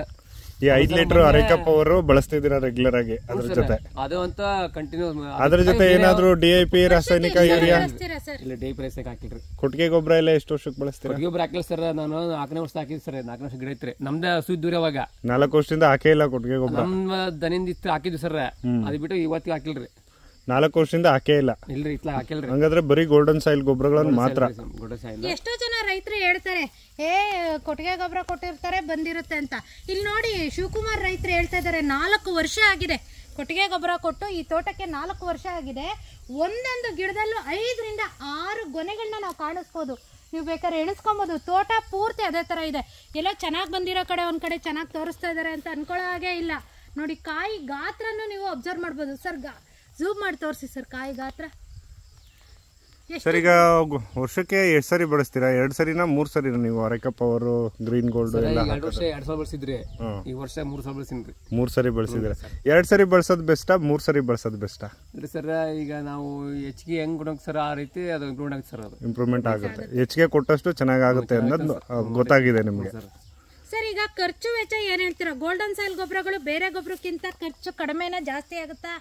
ಈ 5 ಲೀಟರ್ ಅರೆಕಾ ಪವರ್ ಬಳಸ್ತಿದ್ದೀರಾ ರೆಗ್ಯುಲರ್ ಆಗಿ? ಅದ್ರ ಜೊತೆ ಅದು ಅಂತ ಕಂಟಿನ್ಯೂ. ಅದ್ರ ಜೊತೆ ಏನಾದ್ರು DIP ರಾಸಾಯನಿಕ ಯೂರಿಯಾ ಇಲ್ಲ DIP ಹಾಕಿಲ್ರಿ. ಕೊಟ್ಟಿಗೆ ಗೊಬ್ಬರ ಎಲ್ಲ ಎಷ್ಟು ವರ್ಷಕ್ಕೆ ಬಳಸ್ತೀರಾ? ಕೊಟ್ಟಿಗೆ ಗೊಬ್ಬರ ಹಾಕಿಲ್ಲ ಸರ್, ನಾನು 4ನೇ ವರ್ಷ ಹಾಕಿದ್ರಿ ಸರ್. 4ನೇ ವರ್ಷ ಗಿಡ ಐತ್ರಿ ನಮ್ದು ಸುದ್ದಿ ಅವಾಗ. 4 ವರ್ಷದಿಂದ ಹಾಕೇ ಇಲ್ಲ ಕೊಟ್ಟಿಗೆ ಗೊಬ್ಬರ? ನಮ್ಮ ದನಿಂದ ಇತ್ತು ಹಾಕಿದ್ವಿ ಸರ್, ಅದು ಬಿಟ್ಟು ಇವತ್ತಿಗೆ ಹಾಕಿಲ್ರಿ. 4 ವರ್ಷದಿಂದ ಹಾಕೇ ಇಲ್ಲ? ಇಲ್ರಿ, ಇತ್ಲ ಹಾಕಿಲ್ರಿ. ಹಂಗಾದ್ರೆ ಬರೀ ಗೋಲ್ಡನ್ ಸಾಯಿಲ್ ಗೊಬ್ಬರಗಳನ್ನು ಮಾತ್ರ? ಎಷ್ಟೋ ಜನ ರೈತರು ಹೇಳ್ತಾರೆ ಕೊಟ್ಟಿಗೆ ಗೊಬ್ಬರ ಕೊಟ್ಟಿರ್ತಾರೆ ಬಂದಿರುತ್ತೆ ಅಂತ. ಇಲ್ಲಿ ನೋಡಿ ಶಿವಕುಮಾರ್ ರೈತರು ಹೇಳ್ತಾ ಇದಾರೆ 4 ವರ್ಷ ಆಗಿದೆ ಕೊಟ್ಟಿಗೆ ಗೊಬ್ಬರ ಕೊಟ್ಟು. ಈ ತೋಟಕ್ಕೆ 4 ವರ್ಷ ಆಗಿದೆ. ಒಂದೊಂದು ಗಿಡದಲ್ಲೂ 5ರಿಂದ 6 ಗೊನೆಗಳನ್ನ ನಾವು ಕಾಣಿಸ್ಬೋದು. ನೀವು ಬೇಕಾದ್ರೆ ಎಣಿಸ್ಕೊಬೋದು. ತೋಟ ಪೂರ್ತಿ ಅದೇ ತರ ಇದೆ. ಎಲ್ಲೋ ಚೆನ್ನಾಗಿ ಬಂದಿರೋ ಕಡೆ ಒಂದ್ ಕಡೆ ಚೆನ್ನಾಗಿ ತೋರಿಸ್ತಾ ಇದಾರೆ ಅಂತ ಅನ್ಕೊಳ್ಳೋ ಹಾಗೆ ಇಲ್ಲ. ನೋಡಿ ಕಾಯಿ ಗಾತ್ರನು ನೀವು ಅಬ್ಸರ್ವ್ ಮಾಡ್ಬೋದು ಸರ್. ಝೂಮ್ ಮಾಡಿ ತೋರಿಸಿ ಸರ್ ಕಾಯಿ ಗಾತ್ರ. ಸರ್ ಈಗ ವರ್ಷಕ್ಕೆ ಎಷ್ಟು ಸರಿ ಬಳಸ್ತೀರಾ? 2 ಸರಿನಾ 3 ಸರಿನಾ ನೀವು ಅರೆಕಾ ಪವರ್ ಗ್ರೀನ್ ಗೋಲ್ಡ್ ಎಲ್ಲ? 2 ವರ್ಷ 2 ಸಲ ಬಳಸಿದ್ರಿ, ಈ ವರ್ಷ 3 ಸಲ ಬಳಸಿನ್ರಿ. 3 ಸರಿ ಬಳಸಿದ್ರೆ 2 ಸರಿ ಬಳಸೋದು ಬೆಸ್ಟಾ 3 ಸರಿ ಬಳಸೋದು ಬೆಸ್ಟಾ? ಸರ್ ಈಗ ನಾವು ಹೆಚ್ಚಿಗೆ ಹೆಂಗ್ ಕೊಡೋಕೆ ಸರ್ ಆ ರೀತಿ ಅದು ಇಂಪ್ರೂವ್ಮೆಂಟ್ ಆಗುತ್ತೆ ಸರ್. ಅದು ಇಂಪ್ರೂವ್ಮೆಂಟ್ ಆಗುತ್ತೆ, ಹೆಚ್ಚಿಗೆ ಕೊಟ್ಟಷ್ಟು ಚೆನ್ನಾಗುತ್ತೆ ಅನ್ನೋದು ಗೊತ್ತಾಗಿದೆ ನಿಮಗೆ. ಸರ್ ಈಗ ಖರ್ಚು ವೆಚ್ಚ ಏನ್ ಹೇಳ್ತೀರಾ? ಗೋಲ್ಡನ್ ಸಾಯಿಲ್ ಗೊಬ್ಬರಗಳು ಬೇರೆ ಗೊಬ್ಬರಕ್ಕಿಂತ ಖರ್ಚು ಕಡಿಮೆನಾ ಜಾಸ್ತಿ ಆಗುತ್ತಾ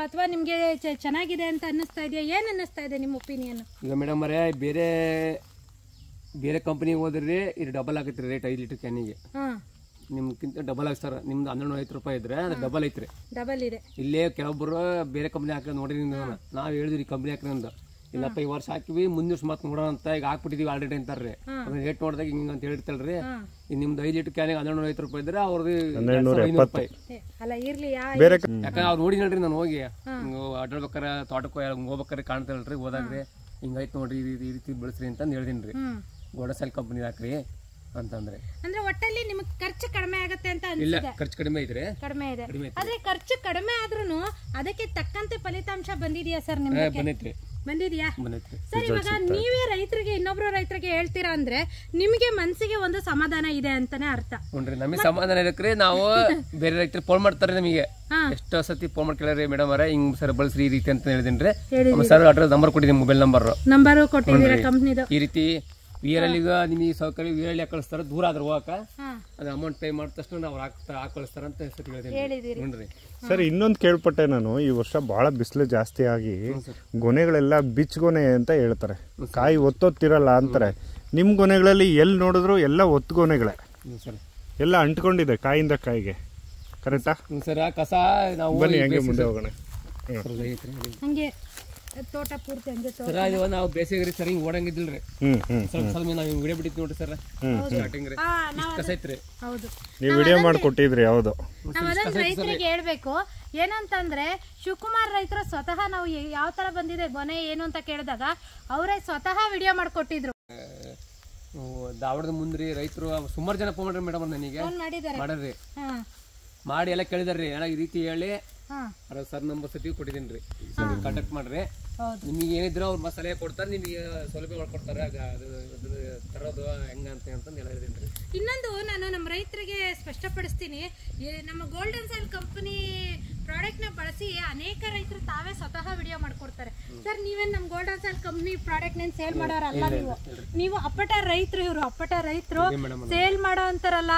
ಅಥವಾ ನಿಮ್ಗೆ ಚೆನ್ನಾಗಿದೆ ಅಂತ ಅನ್ನಿಸ್ತಾ ಇದೆಯಾ? ಏನ್ ಅನ್ನಿಸ್ತಾ ಇದೆ ನಿಮ್ಮ ಒಪಿನಿಯನ್? ಈಗ ಮೇಡಮ್ ಅವರೇ, ಬೇರೆ ಕಂಪನಿಗೆ ಹೋದ್ರಿ ಇದು ಡಬಲ್ ಆಗುತ್ತೆ ರೇಟ್. 5 ಲೀಟರ್ ಕ್ಯಾನಿಗೆ ನಿಮ್ಗಿಂತ ಡಬಲ್ ಆಗಿ ಸರ್. ನಿಮ್ದು 1250 ರೂಪಾಯಿ ಇದ್ರೆ ಅದು ಡಬಲ್ ಐತ್ರಿ. ಡಬಲ್ ಇದೆ. ಇಲ್ಲೇ ಕೆಲವೊಬ್ಬರು ಬೇರೆ ಕಂಪ್ನಿ ಹಾಕಿ ನೋಡ್ರಿ, ನಾವ್ ಹೇಳಿದ್ರಿ ಕಂಪ್ನಿ ಹಾಕ್ರಿ ಅಂತ. ಇಲ್ಲಪ್ಪ ಈ ವರ್ಷ ಹಾಕಿವಿ, ಮುಂದಿನ ವರ್ಷ ಮತ್ತೆ ನೋಡೋಣ ಅಂತ ಈಗ ಹಾಕ್ಬಿಟ್ಟಿದೀವಿ ಆಲ್ರೆಡಿ ಅಂತಾರ್ರಿ. ಅದನ್ನ ರೇಟ್ ನೋಡಿದಾಗ ಹಿಂಗ ಅಂತ ಹೇಳ್ತಲ್ರಿ. ನಿಮ್ದು 5 ಲೀಟರ್ ಕ್ಯಾನಿಗೆ 1250 ರೂಪಾಯಿ ಇದ್ರೆ ಅವ್ರದ್ದು 500 ರೂಪಾಯಿ. ಯಾಕಂದ್ರೆ ಅವ್ರು ನೋಡಿ ನೋಡ್ರಿ, ನಾನು ಹೋಗಿ ಅಡ್ಡಾಡ್ಬೇಕಾರೆ ತೋಟಕ್ಕೆ ಹೋಗ್ಬೇಕಾರೆ ಕಾಣ್ತಾರಲ್ರಿ, ಹೋದಾಗ್ರಿ ಹಿಂಗೈತ್ ನೋಡ್ರಿ ಈ ರೀತಿ ಬೆಳೆಸ್ರಿ ಅಂತ ಹೇಳಿದೀನಿ. ಗೋಲ್ಡನ್ ಸಾಯಿಲ್ ಕಂಪನಿ ಹಾಕ್ರಿ ಅಂತಂದ್ರೆ ಅಂದ್ರೆ ಒಟ್ಟಲ್ಲಿ ನಿಮಗೆ ಖರ್ಚು ಕಡಿಮೆ ಆಗುತ್ತೆ ಅಂತ ಅನ್ಸುತ್ತೆ? ಇಲ್ಲ, ಖರ್ಚು ಕಡಿಮೆ ಐತ್ರಿ. ಕಡಿಮೆ ಇದೆ. ಆದ್ರೆ ಖರ್ಚು ಕಡಿಮೆ ಆದ್ರೂ ಅದಕ್ಕೆ ತಕ್ಕಂತೆ ಫಲಿತಾಂಶ ಬಂದಿದೆಯಾ ಸರ್ ನಿಮ್ಗೆ? ಬಂದಿದ್ಯಾ ಸರ್? ಇವಾಗ ನೀವೇ ರೈತರಿಗೆ ಇನ್ನೊಬ್ರು ರೈತರಿಗೆ ಹೇಳ್ತೀರಾ ಅಂದ್ರೆ ನಿಮಗೆ ಮನಸ್ಸಿಗೆ ಒಂದು ಸಮಾಧಾನ ಇದೆ ಅಂತಾನೆ ಅರ್ಥ. ನೋಡ್ರಿ, ನಮಗೆ ಸಮಾಧಾನ ಇರಕ್ರಿ. ನಾವು ಬೇರೆ ರೈತರು ಫೋನ್ ಮಾಡ್ತಾರೆ ನಮಗೆ, ಎಷ್ಟೋ ಸತಿ ಫೋನ್ ಮಾಡಿ ಕೇಳ್ರಿ, ಮೇಡಮ್ ಅವರೇ ಹಿಂಗ್ ಸರ್ ಬಳಸ್ರಿ ಈ ರೀತಿ ಅಂತ ಹೇಳಿದಿನ್ರಿ. ಸರ್ ಅಡ್ರೆಸ್ ನಂಬರ್ ಕೊಟ್ಟಿದ್ದೀನಿ, ಮೊಬೈಲ್ ನಂಬರ್ ಕೊಟ್ಟಿದ್ದೀರಾ ಕಂಪ್ನಿದು. ಈ ರೀತಿ ವೀರಲ್ಲಿಗ ನಿಮಗೆ ಸೌಕರ್ಯ ವೀರಳ್ಳಿ ಕಳಿಸ್ತಾರ, ದೂರ ಆದ್ರೆ ಹೋಗಕ ಅದು ಅಮೌಂಟ್ ಪೇ ಮಾಡಿದ ತಕ್ಷಣ ನಾವು ಕಳಿಸ್ತಾರ ಅಂತ ಹೇಳಿದ್ರಿ. ಸರ್ ಇನ್ನೊಂದು ಕೇಳ್ಪಟ್ಟೆ ನಾನು, ಈ ವರ್ಷ ಬಹಳ ಬಿಸಿಲು ಜಾಸ್ತಿ ಆಗಿ ಗೊನೆಗಳೆಲ್ಲ ಬಿಚ್ಗೊನೆ ಅಂತ ಹೇಳ್ತಾರೆ, ಕಾಯಿ ಒತ್ತೊತ್ತಿರಲ್ಲ ಅಂತಾರೆ. ನಿಮ್ ಗೊನೆಗಳಲ್ಲಿ ಎಲ್ಲಿ ನೋಡಿದ್ರು ಎಲ್ಲ ಒತ್ತುಗೊನೆಗಳೇ, ಎಲ್ಲ ಅಂಟ್ಕೊಂಡಿದೆ ಕಾಯಿಂದ ಕಾಯಿಗೆ, ಕರೆಕ್ಟಾ ಸರ್? ಕಸ ನಾವು ಬನ್ನಿ ಹಂಗೆ ಮುಂದೆ ಹೋಗೋಣ. ಹಂಗೆ ತೋಟ ಪೂರ್ತಿ ಹಂಗೆ ಸರ್. ಅದು ನಾವು ಬೇಸಿಗೆ ಸರ್ ಹಿಂಗ್ ಓಡಂಗಿದ್ದಿಲ್ರಿ. ಸ್ವಲ್ಪ ಸ್ವಲ್ಪ ನಾವು ವಿಡಿಯೋ ಬಿಟ್ಟಿತ್ತು ನೋಡ್ರಿ ಸರ್, ಸ್ಟಾರ್ಟಿಂಗ್ ರೀ ಕಸ ಐತ್ರಿ. ಹೌದು, ನೀವು ವಿಡಿಯೋ ಮಾಡಿಕೊಟ್ಟಿದ್ರಿ. ಹೌದು, ನಾವ್ ಅದನ್ನ ರೈತರಿಗೆ ಹೇಳ್ಬೇಕು. ಏನಂತಂದ್ರೆ ಶಿವಕುಮಾರ್ ರೈತರು ಸ್ವತಃ ನಾವು ಯಾವ ತರ ಬಂದಿದೆ ಗೊನೆ ಏನು ಅಂತ ಕೇಳಿದಾಗ ಅವರೇ ಸ್ವತಃ ವಿಡಿಯೋ ಮಾಡ್ಕೊಟ್ಟಿದ್ರು. ಧಾರವಾಡದ ಮುಂದ್ರಿ ರೈತರು ಸುಮಾರು ಜನ ಫೋನ್ ಮಾಡ್ರಿ ಮೇಡಮ್ ನನಗೆ ಮಾಡಿದಾರೆ ಮಾಡ್ರಿ, ಮಾಡಿ ಎಲ್ಲ ಕೇಳಿದಾರ್ರಿ. ಈ ರೀತಿ ಹೇಳಿ ಅದ್ರ ಸರ್ ನಂಬರ್ ಸತಿ ಕೊಟ್ಟಿದ್ದೀನಿ ರೀ, ಕಾಂಟ್ಯಾಕ್ಟ್ ಮಾಡ್ರಿ. ಹೌದು. ನಿಮಗೆ ಏನಿದ್ರು ಅವ್ರು ಸಲಹೆ ಕೊಡ್ತಾರೆ, ನಿಮಗೆ ಸೌಲಭ್ಯ ಮಾಡ್ಕೊಡ್ತಾರೆ. ಅದು ತರೋದು ಹೆಂಗಂತ ಅಂತಂದು ಹೇಳಿದ್ದೀನಿ ರೀ. ಇನ್ನೊಂದು ನಾನು ನಮ್ಮ ರೈತರಿಗೆ ಸ್ಪಷ್ಟಪಡಿಸ್ತೀನಿ, ನಮ್ಮ ಗೋಲ್ಡನ್ ಸಾಯಿಲ್ ಕಂಪನಿ ಪ್ರಾಡಕ್ಟ್ನ ಬಳಸಿ ಅನೇಕ ರೈತರು ತಾವೇ ಸ್ವತಃ ವಿಡಿಯೋ ಮಾಡ್ಕೊಡ್ತಾರೆ. ಸರ್ ನೀವೇನು ನಮ್ಮ ಗೋಲ್ಡನ್ ಸಾಯಿಲ್ ಕಂಪನಿ ಪ್ರಾಡಕ್ಟ್ನ ಸೇಲ್ ಮಾಡೋರಲ್ಲ, ನೀವು ಅಪ್ಪಟ ರೈತರು, ಇವರು ಅಪ್ಪಟ ರೈತರು ಸೇಲ್ ಮಾಡೋ ಅಂತಾರಲ್ಲ.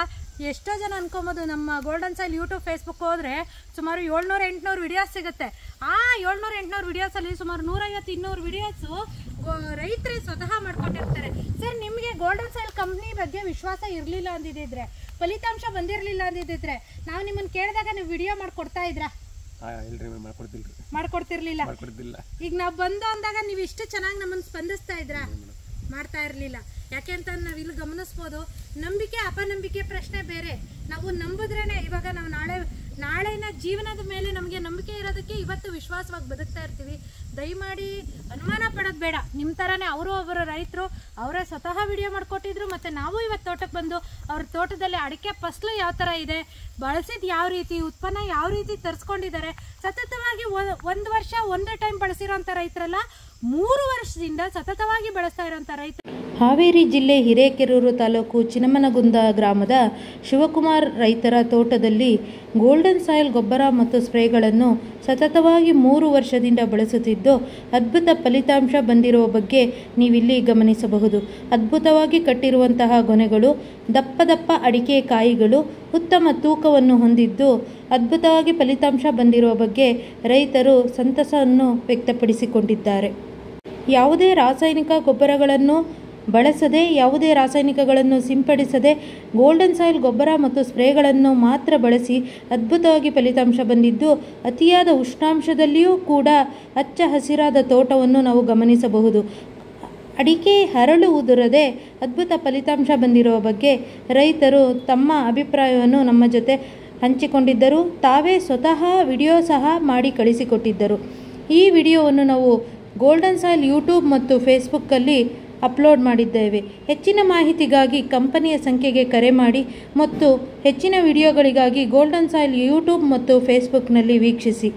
ಎಷ್ಟೋ ಜನ ಅನ್ಕೊಬೋದು ನಮ್ಮ ಗೋಲ್ಡನ್ ಸಾಯಿಲ್ ಯೂಟ್ಯೂಬ್ ಫೇಸ್ಬುಕ್ ಹೋದ್ರೆ ಸುಮಾರು 700-800 ವಿಡಿಯೋಸ್ ಸಿಗುತ್ತೆ. ಆ 700-800 ವಿಡಿಯೋಸಲ್ಲಿ ಸುಮಾರು 150-200 ವಿಡಿಯೋಸು ರೈತರೇ ಸ್ವತಃ ಮಾಡ್ಕೊಂಡಿರ್ತಾರೆ. ಸರ್ ನಿಮಗೆ ಗೋಲ್ಡನ್ ಸಾಯಿಲ್ ಕಂಪ್ನಿ ಬಗ್ಗೆ ವಿಶ್ವಾಸ ಇರಲಿಲ್ಲ ಅಂದಿದ್ರೆ, ಫಲಿತಾಂಶ ಬಂದಿರಲಿಲ್ಲ ಅಂದಿದ್ರೆ ನಾವು ನಿಮ್ಮನ್ನು ಕೇಳಿದಾಗ ನೀವು ವಿಡಿಯೋ ಮಾಡ್ಕೊಡ್ತಾ ಇದ್ರಾ? ಮಾಡ್ಕೊಡ್ತಿರ್ಲಿಲ್ಲ. ಈಗ ನಾವು ಬಂದು ಅಂದಾಗ ನೀವು ಇಷ್ಟು ಚೆನ್ನಾಗಿ ನಮ್ಮನ್ನು ಸ್ಪಂದಿಸ್ತಾ ಇದ್ರಾ? ಮಾಡ್ತಾ ಇರಲಿಲ್ಲ. ಯಾಕೆ ಅಂತ ನಾವು ಇಲ್ಲಿ ಗಮನಿಸ್ಬೋದು, ನಂಬಿಕೆ ಅಪನಂಬಿಕೆ ಪ್ರಶ್ನೆ ಬೇರೆ. ನಾವು ನಂಬಿದ್ರೇನೆ ಇವಾಗ ನಾವು ನಾಳೆನ ಜೀವನದ ಮೇಲೆ ನಮಗೆ ನಂಬಿಕೆ ಇರೋದಕ್ಕೆ ಇವತ್ತು ವಿಶ್ವಾಸವಾಗಿ ಬದುಕ್ತಾ ಇರ್ತೀವಿ. ದಯಮಾಡಿ ಅನುಮಾನ ಪಡೋದು ಬೇಡ. ನಿಮ್ಮ ಥರನೇ ಅವರು ಒಬ್ಬರು ರೈತರು, ಅವರೇ ಸ್ವತಃ ವಿಡಿಯೋ ಮಾಡಿಕೊಟ್ಟಿದ್ರು. ಮತ್ತು ನಾವು ಇವತ್ತು ತೋಟಕ್ಕೆ ಬಂದು ಅವ್ರ ತೋಟದಲ್ಲಿ ಅಡಿಕೆ ಫಸಲು ಯಾವ ಥರ ಇದೆ, ಬಳಸಿದ ಯಾವ ರೀತಿ, ಉತ್ಪನ್ನ ಯಾವ ರೀತಿ ತರಿಸ್ಕೊಂಡಿದ್ದಾರೆ, ಸತತವಾಗಿ 1 ವರ್ಷ 1 ಟೈಮ್ ಬಳಸಿರೋಂಥ ರೈತರಲ್ಲ, 3 ವರ್ಷದಿಂದ ಸತತವಾಗಿ ಬಳಸ್ತಾ ಇರೋಂಥ ರೈತರು. ಹಾವೇರಿ ಜಿಲ್ಲೆ ಹಿರೇಕೆರೂರು ತಾಲೂಕು ಚಿನ್ನಮನಗುಂದ ಗ್ರಾಮದ ಶಿವಕುಮಾರ್ ರೈತರ ತೋಟದಲ್ಲಿ ಗೋಲ್ಡನ್ ಸಾಯಿಲ್ ಗೊಬ್ಬರ ಮತ್ತು ಸ್ಪ್ರೇಗಳನ್ನು ಸತತವಾಗಿ 3 ವರ್ಷದಿಂದ ಬಳಸುತ್ತಿದ್ದು ಅದ್ಭುತ ಫಲಿತಾಂಶ ಬಂದಿರುವ ಬಗ್ಗೆ ನೀವಿಲ್ಲಿ ಗಮನಿಸಬಹುದು. ಅದ್ಭುತವಾಗಿ ಕಟ್ಟಿರುವಂತಹ ಗೊನೆಗಳು, ದಪ್ಪ ದಪ್ಪ ಅಡಿಕೆ ಕಾಯಿಗಳು ಉತ್ತಮ ತೂಕವನ್ನು ಹೊಂದಿದ್ದು ಅದ್ಭುತವಾಗಿ ಫಲಿತಾಂಶ ಬಂದಿರುವ ಬಗ್ಗೆ ರೈತರು ಸಂತಸವನ್ನು ವ್ಯಕ್ತಪಡಿಸಿಕೊಂಡಿದ್ದಾರೆ. ಯಾವುದೇ ರಾಸಾಯನಿಕ ಗೊಬ್ಬರಗಳನ್ನು ಬಳಸದೆ, ಯಾವುದೇ ರಾಸಾಯನಿಕಗಳನ್ನು ಸಿಂಪಡಿಸದೆ ಗೋಲ್ಡನ್ ಸಾಯಿಲ್ ಗೊಬ್ಬರ ಮತ್ತು ಸ್ಪ್ರೇಗಳನ್ನು ಮಾತ್ರ ಬಳಸಿ ಅದ್ಭುತವಾಗಿ ಫಲಿತಾಂಶ ಬಂದಿದ್ದು, ಅತಿಯಾದ ಉಷ್ಣಾಂಶದಲ್ಲಿಯೂ ಕೂಡ ಹಚ್ಚ ಹಸಿರಾದ ತೋಟವನ್ನು ನಾವು ಗಮನಿಸಬಹುದು. ಅಡಿಕೆ ಹರಳು ಉದುರದೆ ಅದ್ಭುತ ಫಲಿತಾಂಶ ಬಂದಿರುವ ಬಗ್ಗೆ ರೈತರು ತಮ್ಮ ಅಭಿಪ್ರಾಯವನ್ನು ನಮ್ಮ ಜೊತೆ ಹಂಚಿಕೊಂಡಿದ್ದರು. ತಾವೇ ಸ್ವತಃ ವಿಡಿಯೋ ಸಹ ಮಾಡಿ ಕಳಿಸಿಕೊಟ್ಟಿದ್ದರು. ಈ ವಿಡಿಯೋವನ್ನು ನಾವು ಗೋಲ್ಡನ್ ಸಾಯಿಲ್ ಯೂಟ್ಯೂಬ್ ಮತ್ತು ಫೇಸ್ಬುಕ್ಕಲ್ಲಿ ಅಪ್ಲೋಡ್ ಮಾಡಿದ್ದೇವೆ. ಹೆಚ್ಚಿನ ಮಾಹಿತಿಗಾಗಿ ಕಂಪನಿಯ ಸಂಖ್ಯೆಗೆ ಕರೆ ಮಾಡಿ ಮತ್ತು ಹೆಚ್ಚಿನ ವಿಡಿಯೋಗಳಿಗಾಗಿ ಗೋಲ್ಡನ್ ಸಾಯಿಲ್ ಯೂಟ್ಯೂಬ್ ಮತ್ತು ಫೇಸ್ಬುಕ್ನಲ್ಲಿ ವೀಕ್ಷಿಸಿ.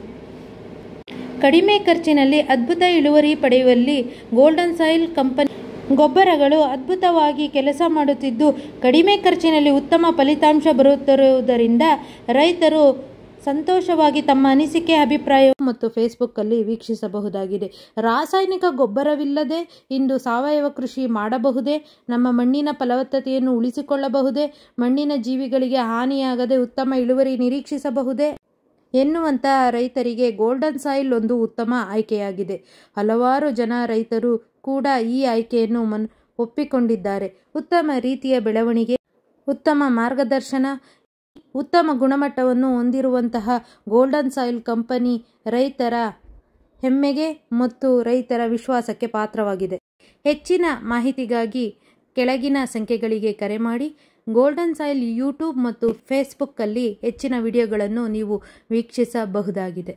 ಕಡಿಮೆ ಖರ್ಚಿನಲ್ಲಿ ಅದ್ಭುತ ಇಳುವರಿ ಪಡೆಯುವಲ್ಲಿ ಗೋಲ್ಡನ್ ಸಾಯಿಲ್ ಕಂಪನಿ ಗೊಬ್ಬರಗಳು ಅದ್ಭುತವಾಗಿ ಕೆಲಸ ಮಾಡುತ್ತಿದ್ದು ಕಡಿಮೆ ಖರ್ಚಿನಲ್ಲಿ ಉತ್ತಮ ಫಲಿತಾಂಶ ಬರುತ್ತಿರುವುದರಿಂದ ರೈತರು ಸಂತೋಷವಾಗಿ ತಮ್ಮ ಅನಿಸಿಕೆ ಅಭಿಪ್ರಾಯ ಮತ್ತು ಫೇಸ್ಬುಕ್ಕಲ್ಲಿ ವೀಕ್ಷಿಸಬಹುದಾಗಿದೆ. ರಾಸಾಯನಿಕ ಗೊಬ್ಬರವಿಲ್ಲದೆ ಇಂದು ಸಾವಯವ ಕೃಷಿ ಮಾಡಬಹುದೇ? ನಮ್ಮ ಮಣ್ಣಿನ ಫಲವತ್ತತೆಯನ್ನು ಉಳಿಸಿಕೊಳ್ಳಬಹುದೇ? ಮಣ್ಣಿನ ಜೀವಿಗಳಿಗೆ ಹಾನಿಯಾಗದೆ ಉತ್ತಮ ಇಳುವರಿ ನಿರೀಕ್ಷಿಸಬಹುದೇ ಎನ್ನುವಂಥ ರೈತರಿಗೆ ಗೋಲ್ಡನ್ ಸಾಯಿಲ್ ಒಂದು ಉತ್ತಮ ಆಯ್ಕೆಯಾಗಿದೆ. ಹಲವಾರು ಜನ ರೈತರು ಕೂಡ ಈ ಆಯ್ಕೆಯನ್ನು ಒಪ್ಪಿಕೊಂಡಿದ್ದಾರೆ. ಉತ್ತಮ ರೀತಿಯ ಬೆಳವಣಿಗೆ, ಉತ್ತಮ ಮಾರ್ಗದರ್ಶನ, ಉತ್ತಮ ಗುಣಮಟ್ಟವನ್ನು ಹೊಂದಿರುವಂತಹ ಗೋಲ್ಡನ್ ಸಾಯಿಲ್ ಕಂಪನಿ ರೈತರ ಹೆಮ್ಮೆಗೆ ಮತ್ತು ರೈತರ ವಿಶ್ವಾಸಕ್ಕೆ ಪಾತ್ರವಾಗಿದೆ. ಹೆಚ್ಚಿನ ಮಾಹಿತಿಗಾಗಿ ಕೆಳಗಿನ ಸಂಖ್ಯೆಗಳಿಗೆ ಕರೆ ಮಾಡಿ. ಗೋಲ್ಡನ್ ಸಾಯಿಲ್ ಯೂಟ್ಯೂಬ್ ಮತ್ತು ಫೇಸ್ಬುಕ್ಕಲ್ಲಿ ಹೆಚ್ಚಿನ ವಿಡಿಯೋಗಳನ್ನು ನೀವು ವೀಕ್ಷಿಸಬಹುದಾಗಿದೆ.